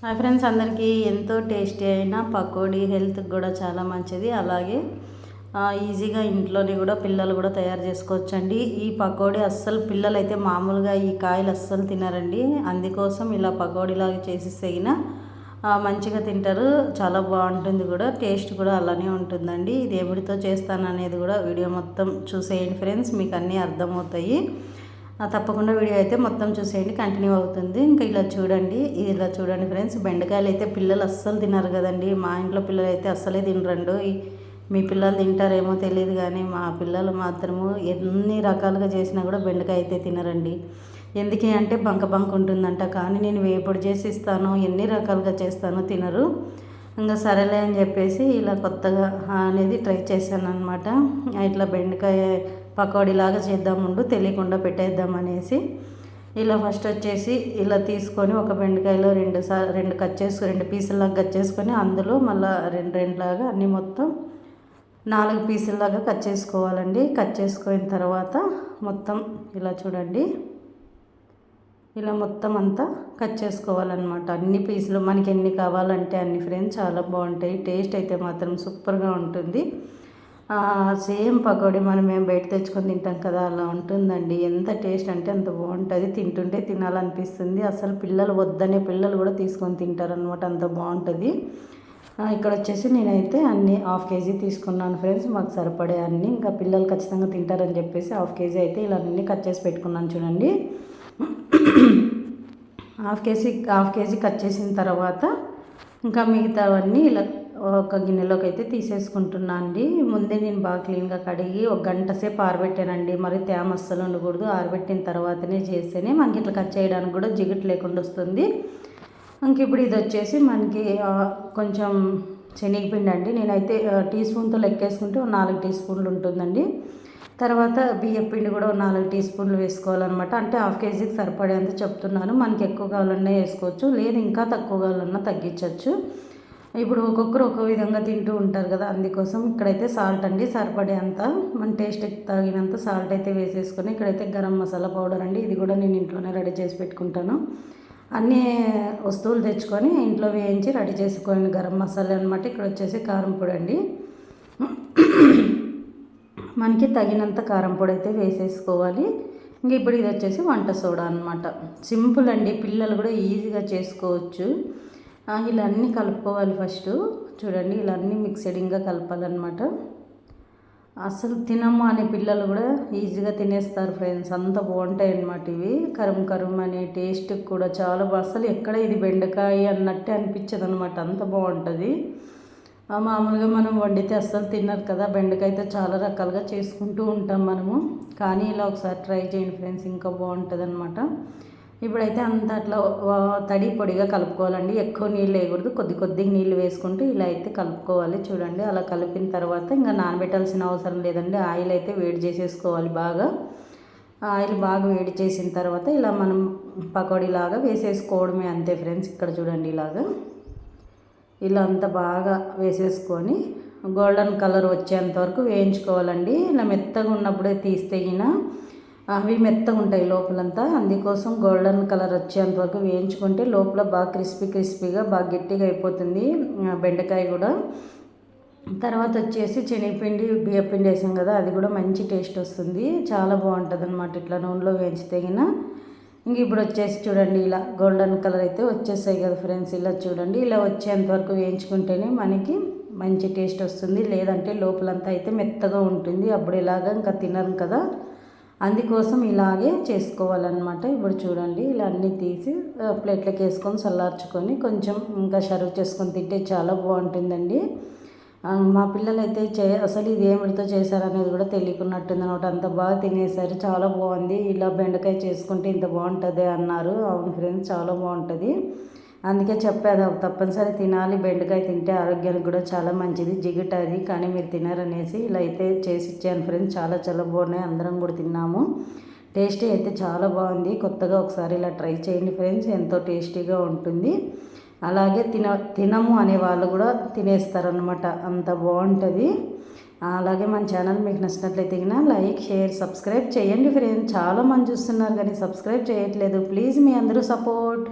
Hi friends, అందరికీ ఎంతో tasty అయిన పకోడీ హెల్త్కి కూడా చాలా మంచిది. అలాగే ఈజీగా ఇంట్లోనే కూడా పిల్లలు కూడా తయారు చేసుకోవచ్చండి. ఈ పకోడీ అస్సలు పిల్లలు అయితే మామూలుగా ఈ కాయలు అస్సలు తినరండి. అందుకోసం ఇలా పకోడీలాగా చేసిస్తేగిన మంచిగా తింటారు. చాలా బాగుంటుంది కూడా, టేస్ట్ కూడా అలానే ఉంటుందండి. ఇది ఎవరితో చేస్తాను అనేది కూడా వీడియో మొత్తం చూసేయండి ఫ్రెండ్స్, మీకు అన్నీ అర్థమవుతాయి. తప్పకుండా వీడియో అయితే మొత్తం చూసేయండి, కంటిన్యూ అవుతుంది. ఇంకా ఇలా చూడండి ఫ్రెండ్స్, బెండకాయలు అయితే పిల్లలు అస్సలు తినరు కదండి. మా ఇంట్లో పిల్లలు అయితే అస్సలే తినరండు. మీ పిల్లలు తింటారేమో తెలియదు కానీ మా పిల్లలు మాత్రము ఎన్ని రకాలుగా చేసినా కూడా బెండకాయ అయితే తినరండి. ఎందుకే అంటే బంక ఉంటుందంట. కానీ నేను వేపుడు చేసి ఇస్తాను, ఎన్ని రకాలుగా చేస్తానో తినరు. ఇంకా సరేలే అని చెప్పేసి ఇలా కొత్తగా అనేది ట్రై చేశాను అనమాట. ఇట్లా బెండకాయ పకోడీలాగా చేద్దాముండు, తెలియకుండా పెట్టేద్దాం అనేసి ఇలా ఫస్ట్ వచ్చేసి ఇలా తీసుకొని ఒక బెండకాయలో రెండు పీసుల్లాగా కట్ చేసుకొని అందులో మళ్ళీ రెండులాగా అన్నీ మొత్తం 4 పీసుల్లాగా కట్ చేసుకోవాలండి. కట్ చేసుకున్న తర్వాత మొత్తం ఇలా చూడండి, ఇలా మొత్తం అంతా కట్ చేసుకోవాలన్నమాట. అన్ని పీసులు మనకి ఎన్ని కావాలంటే అన్ని ఫ్రెండ్స్, చాలా బాగుంటాయి. టేస్ట్ అయితే మాత్రం సూపర్గా ఉంటుంది. సేమ్ పకోడీ మనం మేము బయట తెచ్చుకొని తింటాం కదా, అలా ఉంటుందండి. ఎంత టేస్ట్ అంటే అంత బాగుంటుంది. తింటుంటే తినాలనిపిస్తుంది. అసలు పిల్లలు వద్దనే పిల్లలు కూడా తీసుకొని తింటారనమాట, అంత బాగుంటుంది. ఇక్కడ వచ్చేసి నేనైతే అన్నీ 1/2 కేజీ తీసుకున్నాను ఫ్రెండ్స్, మాకు సరిపడే అన్నీ. ఇంకా పిల్లలు ఖచ్చితంగా తింటారని చెప్పేసి 1/2 కేజీ అయితే ఇలా అన్నీ కట్ చేసి పెట్టుకున్నాను చూడండి. 1/2 కేజీ కట్ చేసిన తర్వాత ఇంకా మిగతావన్నీ ఇలా ఒక గిన్నెలోకి అయితే తీసేసుకుంటున్నాను అండి. ముందే నేను బాగా క్లీన్గా కడిగి 1 గంట సేపు ఆరబెట్టానండి. మరి తేమ అస్సలు ఉండకూడదు. ఆరబెట్టిన తర్వాతనే చేస్తేనే మనకి ఇట్లా కట్ చేయడానికి కూడా జిగుట్ లేకుండా వస్తుంది. ఇంక ఇప్పుడు ఇది వచ్చేసి మనకి కొంచెం శనగపిండి అండి. నేనైతే టీ స్పూన్తో లెక్కేసుకుంటే 4 టీ స్పూన్లు ఉంటుందండి. తర్వాత బియ్యం పిండి కూడా 4 టీ స్పూన్లు వేసుకోవాలన్నమాట. అంటే 1/2 కేజీకి సరిపడేంత చెప్తున్నాను. మనకి ఎక్కువ కావాలన్నా వేసుకోవచ్చు, లేదు ఇంకా తక్కువ కావాలన్నా తగ్గించవచ్చు. ఇప్పుడు ఒక్కొక్కరు ఒక్కో విధంగా తింటూ ఉంటారు కదా, అందుకోసం ఇక్కడైతే సాల్ట్ అండి సరిపడేంత, మన టేస్ట్కి తగినంత సాల్ట్ అయితే వేసేసుకొని, ఇక్కడైతే గరం మసాలా పౌడర్ అండి. ఇది కూడా నేను ఇంట్లోనే రెడీ చేసి పెట్టుకుంటాను. అన్ని వస్తువులు తెచ్చుకొని ఇంట్లో వేయించి రెడీ చేసుకొని గరం మసాలా అనమాట. ఇక్కడ వచ్చేసి కారం పొడి అండి. మనకి తగినంత కారం పొడి అయితే వేసేసుకోవాలి. ఇంక ఇప్పుడు ఇది వచ్చేసి వంట సోడా అనమాట. సింపుల్ అండి, పిల్లలు కూడా ఈజీగా చేసుకోవచ్చు. ఇలా అన్నీ కలుపుకోవాలి. ఫస్ట్ చూడండి, ఇలా అన్నీ మిక్సడింగ్గా కలపాలన్నమాట. అసలు తినము అనే పిల్లలు కూడా ఈజీగా తినేస్తారు ఫ్రెండ్స్, అంత బాగుంటాయి అన్నమాట. ఇవి కరుం అనే టేస్ట్ కూడా చాలా అసలు ఎక్కడ ఇది బెండకాయ అన్నట్టే అనిపించదు అనమాట, అంత బాగుంటుంది. మామూలుగా మనం వండితే అస్సలు తిన్నారు కదా, బెండకాయ అయితే చాలా రకాలుగా చేసుకుంటూ ఉంటాం మనము. కానీ ఇలా ఒకసారి ట్రై చేయండి ఫ్రెండ్స్, ఇంకా బాగుంటుంది అనమాట. ఇప్పుడైతే అంత అట్లా తడి పొడిగా కలుపుకోవాలండి. ఎక్కువ నీళ్ళు వేయకూడదు, కొద్దిగా నీళ్ళు వేసుకుంటూ ఇలా అయితే కలుపుకోవాలి. చూడండి, అలా కలిపిన తర్వాత ఇంకా నానబెట్టాల్సిన అవసరం లేదండి. ఆయిల్ అయితే వేడి చేసేసుకోవాలి బాగా. ఆయిల్ బాగా వేడి చేసిన తర్వాత ఇలా మనం పకోడీలాగా వేసేసుకోవడమే, అంతే ఫ్రెండ్స్. ఇక్కడ చూడండి, ఇలా అంతా బాగా వేసేసుకొని గోల్డెన్ కలర్ వచ్చేంత వరకు వేయించుకోవాలండి. ఇలా మెత్తగా ఉన్నప్పుడే తీస్తే అవి మెత్తగా ఉంటాయి లోపలంతా, అందుకోసం గోల్డెన్ కలర్ వచ్చేంత వరకు వేయించుకుంటే లోపల బాగా క్రిస్పీగా బాగా గట్టిగా అయిపోతుంది బెండకాయ కూడా. తర్వాత వచ్చేసి శనగపిండి బియ్యపిండి వేసాం కదా, అది కూడా మంచి టేస్ట్ వస్తుంది, చాలా బాగుంటుంది అనమాట ఇట్లా నూనెలో వేయించితే. ఇంక ఇప్పుడు వచ్చేసి చూడండి, ఇలా గోల్డెన్ కలర్ అయితే వచ్చేసాయి కదా ఫ్రెండ్స్. ఇలా చూడండి, ఇలా వచ్చేంత వరకు వేయించుకుంటేనే మనకి మంచి టేస్ట్ వస్తుంది. లేదంటే లోపలంతా అయితే మెత్తగా ఉంటుంది, అప్పుడు ఇలాగా ఇంకా తినరు కదా, అందుకోసం ఇలాగే చేసుకోవాలన్నమాట. ఇప్పుడు చూడండి, ఇలా అన్నీ తీసి ప్లేట్లోకి వేసుకొని చల్లార్చుకొని కొంచెం ఇంకా సర్వ్ చేసుకొని తింటే చాలా బాగుంటుందండి. మా పిల్లలు అయితే అసలు ఇది ఏమిటితో చేశారనేది కూడా తెలియకున్నట్టుంది అనమాట, అంత బాగా తినేసారు. చాలా బాగుంది, ఇలా బెండకాయ చేసుకుంటే ఇంత బాగుంటుంది అన్నారు. అవును ఫ్రెండ్స్, చాలా బాగుంటుంది. అందుకే చెప్పాను, తప్పనిసరి తినాలి, బెండకాయ తింటే ఆరోగ్యానికి కూడా చాలా మంచిది, జిగుట అది. కానీ మీరు తినారనేసి ఇలా అయితే చేసి ఇచ్చాను ఫ్రెండ్స్. చాలా బాగున్నాయి, అందరం కూడా తిన్నాము. టేస్టీ అయితే చాలా బాగుంది. కొత్తగా ఒకసారి ఇలా ట్రై చేయండి ఫ్రెండ్స్, ఎంతో టేస్టీగా ఉంటుంది. అలాగే తినము అనే వాళ్ళు కూడా తినేస్తారనమాట, అంత బాగుంటుంది. అలాగే మన ఛానల్ మీకు నచ్చినట్లయితే లైక్, షేర్, సబ్స్క్రైబ్ చేయండి ఫ్రెండ్స్. చాలామంది చూస్తున్నారు కానీ సబ్స్క్రైబ్ చేయట్లేదు. ప్లీజ్ మీ అందరూ సపోర్ట్.